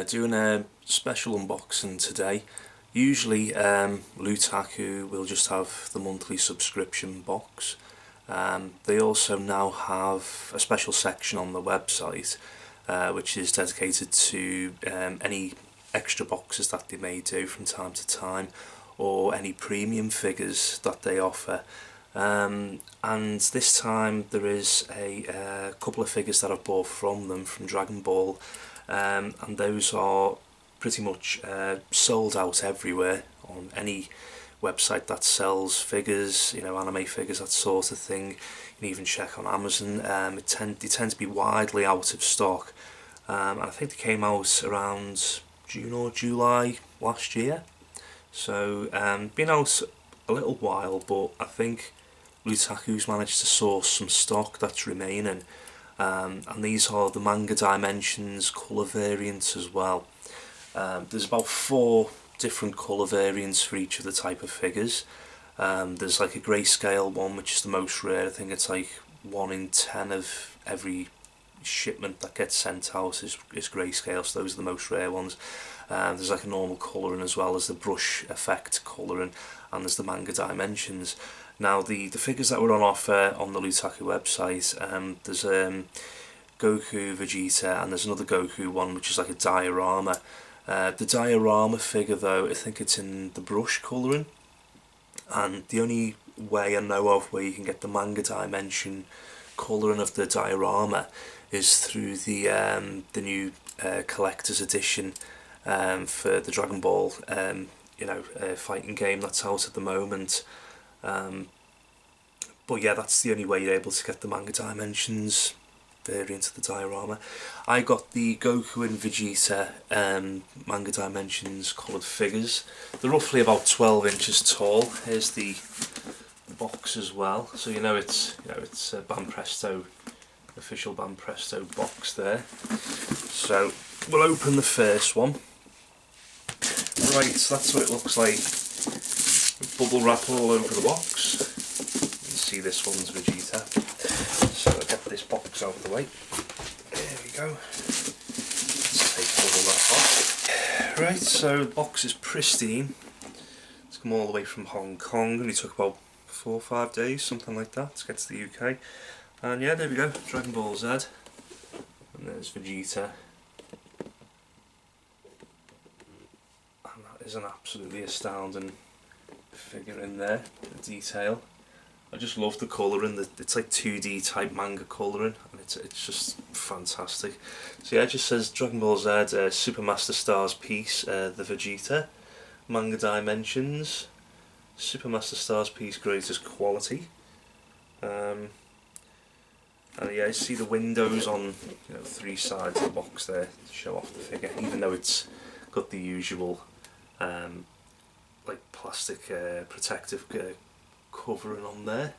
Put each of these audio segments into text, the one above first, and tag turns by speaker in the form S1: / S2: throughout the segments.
S1: Doing a special unboxing today. Usually Lootaku will just have the monthly subscription box. They also now have a special section on the website which is dedicated to any extra boxes that they may do from time to time, or any premium figures that they offer. And this time there is a couple of figures that I've bought from them, from Dragon Ball, and those are pretty much sold out everywhere on any website that sells figures, you know, anime figures, that sort of thing. You can even check on Amazon. They tend to be widely out of stock, and I think they came out around June or July last year, so been out a little while, but I think Lootaku's managed to source some stock that's remaining, and these are the Manga Dimensions colour variants as well. There's about 4 different colour variants for each of the type of figures. There's like a grayscale one, which is the most rare. I think it's like 1 in 10 of every shipment that gets sent out is grayscale, so those are the most rare ones. There's like a normal colouring, as well as the brush effect colouring, and there's the Manga Dimensions. Now the figures that were on offer on the Lootaku website, there's Goku, Vegeta, and there's another Goku one which is like a diorama. The diorama figure, though, I think it's in the brush colouring, and the only way I know of where you can get the Manga Dimension colouring of the diorama is through the new collector's edition for the Dragon Ball fighting game that's out at the moment. But yeah, that's the only way you're able to get the Manga Dimensions variant of the diorama. I got the Goku and Vegeta Manga Dimensions coloured figures. They're roughly about 12 inches tall. Here's the box as well, so it's a Banpresto, official Banpresto box there. So we'll open the first one. Right, so that's what it looks like. Bubble wrap all over the box. You can see this one's Vegeta. So I'll get this box out of the way. There we go. Let's take bubble wrap off. Right, so the box is pristine. It's come all the way from Hong Kong. Only took about 4 or 5 days, something like that, to get to the UK. And yeah, there we go. Dragon Ball Z. And there's Vegeta. And that is an absolutely astounding figure in there, the detail. I just love the colouring. It's like 2D type manga colouring, and it's just fantastic. So yeah, it just says Dragon Ball Z Super Master Stars Piece, the Vegeta, Manga Dimensions, Super Master Stars Piece, greatest quality. And yeah, you see the windows on 3 sides of the box there to show off the figure, even though it's got the usual like plastic protective covering on there.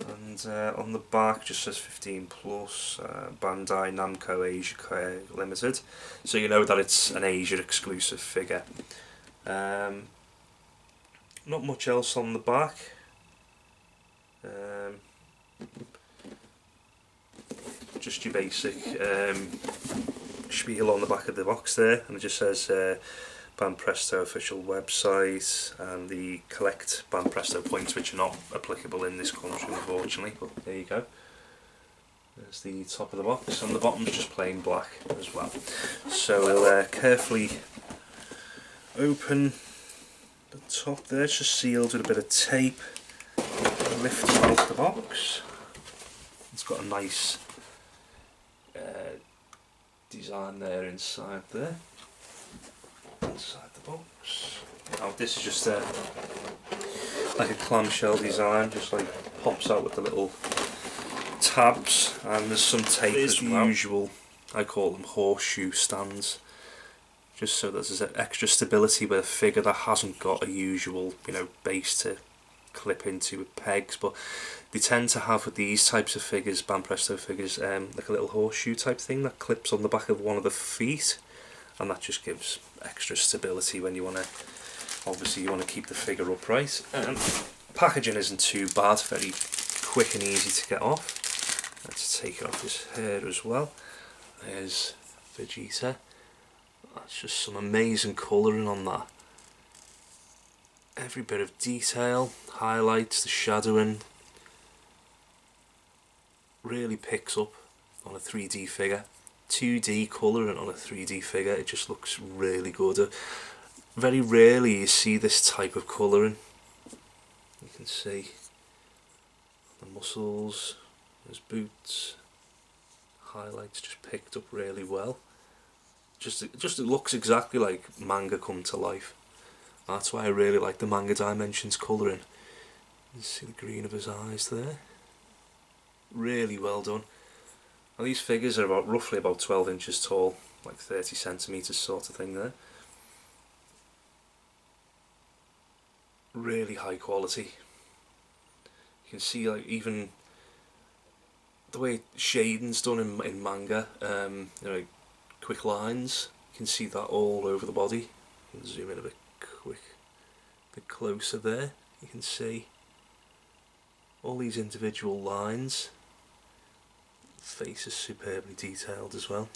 S1: And on the back just says 15 plus, Bandai Namco Asia Limited, so you know that it's an Asia exclusive figure. Not much else on the back. Just your basic spiel on the back of the box there, and it just says Banpresto official website, and the collect Banpresto points, which are not applicable in this country unfortunately, but there you go. There's the top of the box, and the bottom's just plain black as well. So we'll carefully open the top there. It's just sealed with a bit of tape. Lift it out the box. It's got a nice design there inside there. Inside the box. Now this is just like a clamshell design, just like pops out with the little tabs, and there's some tape as well. Usual, I call them horseshoe stands, just so there's extra stability with a figure that hasn't got a usual base to clip into with pegs. But they tend to have, with these types of figures, Banpresto figures, like a little horseshoe type thing that clips on the back of one of the feet, and that just gives extra stability when you want to, obviously you want to keep the figure upright. Packaging isn't too bad, very quick and easy to get off. Let's take it off his hair as well. There's Vegeta. That's just some amazing colouring on that. Every bit of detail, highlights, the shadowing, really picks up on a 3D figure. 2D colouring on a 3D figure, it just looks really good. Very rarely you see this type of colouring. You can see the muscles, his boots, highlights just picked up really well. It looks exactly like manga come to life. That's why I really like the Manga Dimensions colouring. You see the green of his eyes there. Really well done. Now these figures are roughly about 12 inches tall, like 30 centimetres sort of thing there. Really high quality. You can see like even the way shading's done in manga, you know, quick lines. You can see that all over the body. You can zoom in a bit closer there. You can see all these individual lines. The face is superbly detailed as well.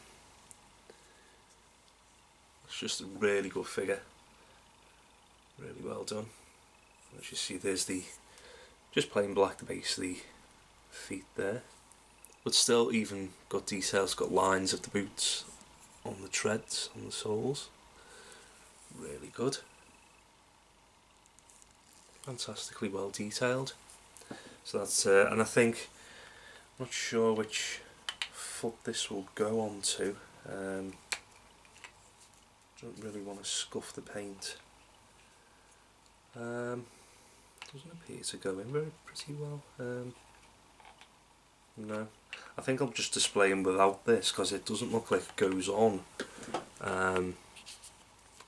S1: It's just a really good figure. Really well done. As you see, there's the just plain black, the base of the feet there, but still even got details, got lines of the boots on the treads, on the soles. Really good. Fantastically well detailed. So that's and I think, I'm not sure which foot this will go on to. Don't really want to scuff the paint. Doesn't appear to go in pretty well. No, I think I'll just display him without this because it doesn't look like it goes on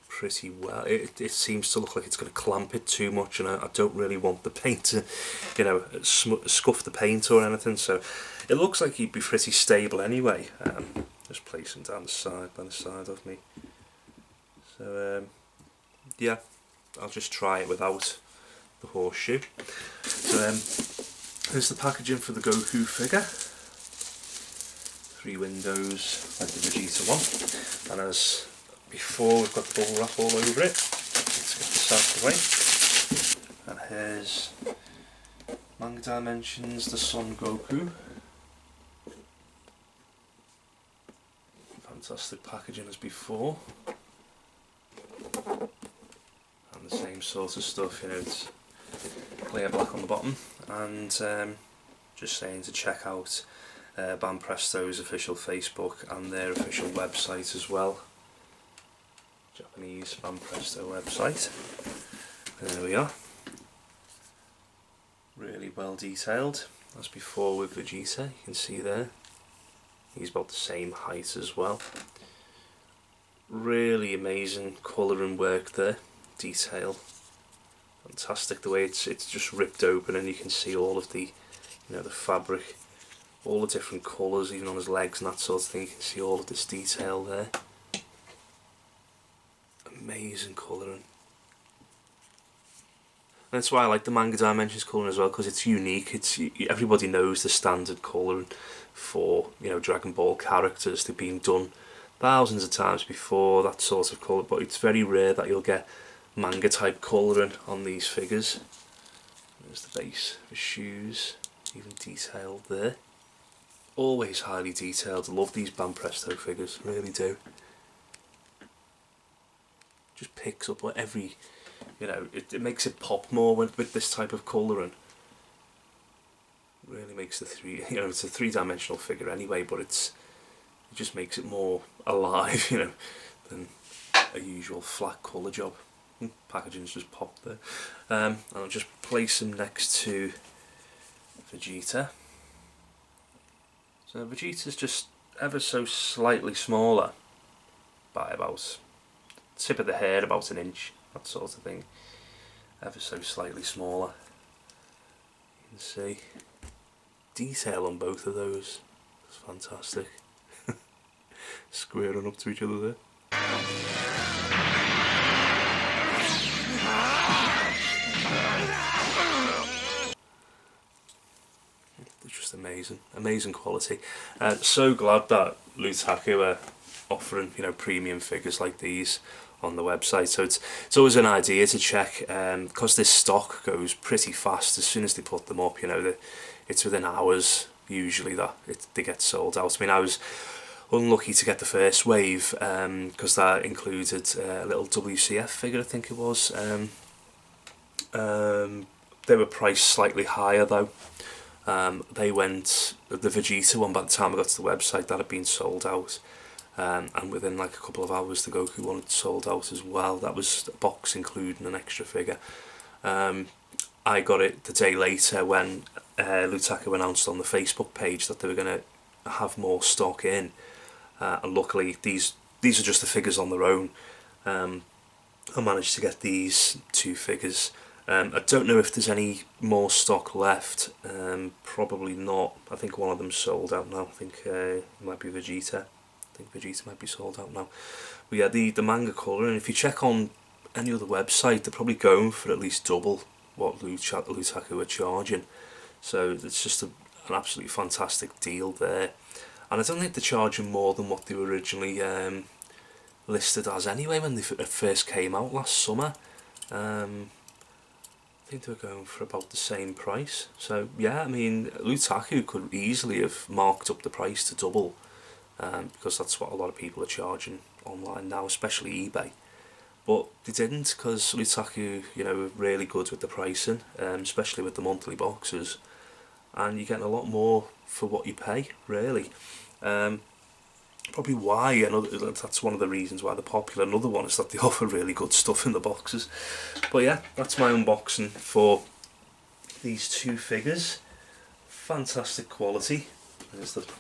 S1: pretty well. It seems to look like it's going to clamp it too much, and I don't really want the paint to, you know, scuff the paint or anything. So it looks like he'd be pretty stable anyway. Just place him down the side, by the side of me. So yeah, I'll just try it without the horseshoe. So here's the packaging for the Goku figure. 3 windows like the Vegeta one, and as before we've got the bubble wrap all over it. Let's get this out of the way. And here's Manga Dimensions, the Son Goku. Fantastic packaging as before. And the same sort of stuff, you know, it's clear black on the bottom. And just saying to check out Banpresto's official Facebook and their official website as well. Japanese Banpresto website. There we are. Really well detailed as before with Vegeta. You can see there. He's about the same height as well. Really amazing colour and work there. Detail. Fantastic the way it's just ripped open and you can see all of the, you know, the fabric, all the different colours, even on his legs and that sort of thing. You can see all of this detail there. Amazing colouring. And that's why I like the Manga Dimensions colouring as well, because it's unique. Everybody knows the standard colouring for, you know, Dragon Ball characters. They've been done thousands of times before, that sort of colour, but it's very rare that you'll get manga type colouring on these figures. There's the base of his shoes, even detailed there. Always highly detailed. I love these Banpresto figures, really do. Just picks up every, you know, it makes it pop more with this type of colouring. Really makes the you know, it's a 3-dimensional figure anyway, but it just makes it more alive, you know, than a usual flat colour job. Packaging's just popped there. And I'll just place him next to Vegeta. So Vegeta's just ever so slightly smaller by about tip of the hair, about an inch, that sort of thing. Ever so slightly smaller. You can see detail on both of those. It's fantastic. Squaring up to each other there. It's just amazing, amazing quality. So glad that Lootaku are offering, you know, premium figures like these on the website. So it's always an idea to check, because this stock goes pretty fast. As soon as they put them up, you know, it's within hours usually that they get sold out. I mean, I was unlucky to get the first wave, because that included a little WCF figure, I think it was. They were priced slightly higher though. They went, the Vegeta one, by the time I got to the website, that had been sold out. And within like a couple of hours the Goku one had sold out as well. That was a box including an extra figure. I got it the day later when Lootaku announced on the Facebook page that they were going to have more stock in, and luckily these are just the figures on their own. I managed to get these 2 figures. I don't know if there's any more stock left. Probably not. I think one of them's sold out now. I think it might be Vegeta. I think Vegeta might be sold out now. But yeah, the manga colour, and if you check on any other website, they're probably going for at least double what Lootaku are charging. So it's just an absolutely fantastic deal there. And I don't think they're charging more than what they were originally listed as anyway when they first came out last summer. I think they were going for about the same price. So yeah, I mean, Lootaku could easily have marked up the price to double, because that's what a lot of people are charging online now, especially eBay. But they didn't, because Lootaku, you know, are really good with the pricing, especially with the monthly boxes, and you're getting a lot more for what you pay, really. Probably why, and that's one of the reasons why they're popular. Another one is that they offer really good stuff in the boxes. But yeah, that's my unboxing for these 2 figures. Fantastic quality.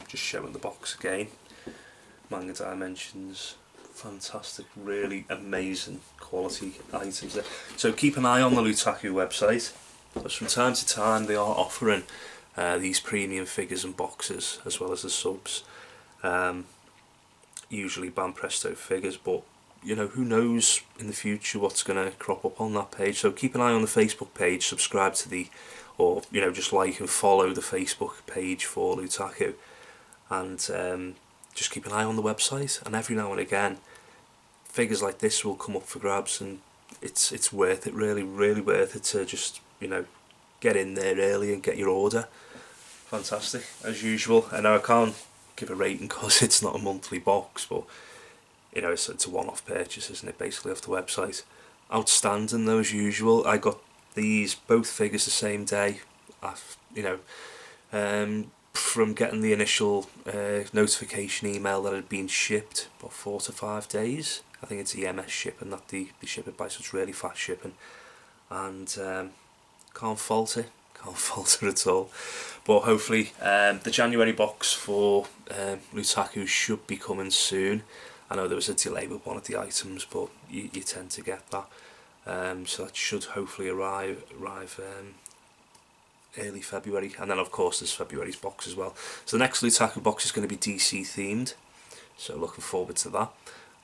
S1: Just showing the box again. Manga Dimensions. Fantastic, really amazing quality items there. So keep an eye on the Lootaku website, because from time to time they are offering these premium figures and boxes, as well as the subs. Usually Banpresto figures, but you know, who knows in the future what's going to crop up on that page. So keep an eye on the Facebook page, subscribe to or you know, just like and follow the Facebook page for Lootaku, and just keep an eye on the website, and every now and again figures like this will come up for grabs, and it's worth it, really worth it to just, you know, get in there early and get your order. Fantastic, as usual. I know I can't give a rating because it's not a monthly box, but you know, it's a one-off purchase, isn't it, basically, off the website. Outstanding though, as usual. I got both figures the same day. You know, from getting the initial notification email that it had been shipped, about 4 to 5 days. I think it's the MS shipping that they ship it by, so it's really fast shipping, and can't fault it. Can't fault it at all. But hopefully the January box for Lootaku should be coming soon. I know there was a delay with one of the items, but you tend to get that. So that should hopefully arrive early February, and then of course there's February's box as well. So the next Lootaku box is going to be DC themed, so looking forward to that.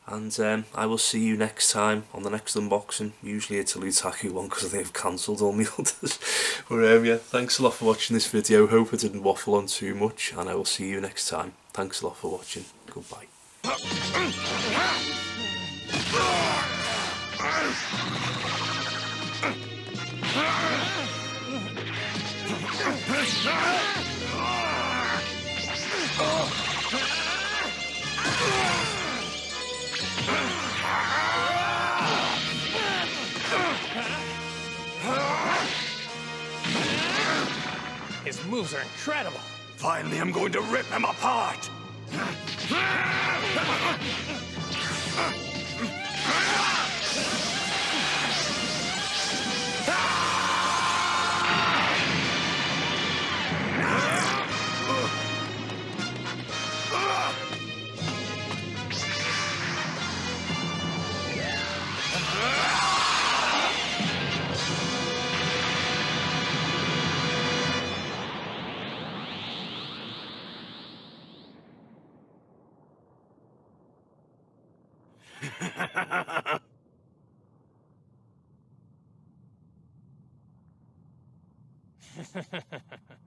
S1: And I will see you next time on the next unboxing. Usually it's a Lootaku one because they've cancelled all my others. But yeah, thanks a lot for watching this video. Hope I didn't waffle on too much, and I will see you next time. Thanks a lot for watching. Goodbye.
S2: His moves are incredible.
S3: Finally, I'm going to rip him apart.
S2: Ha ha ha ha.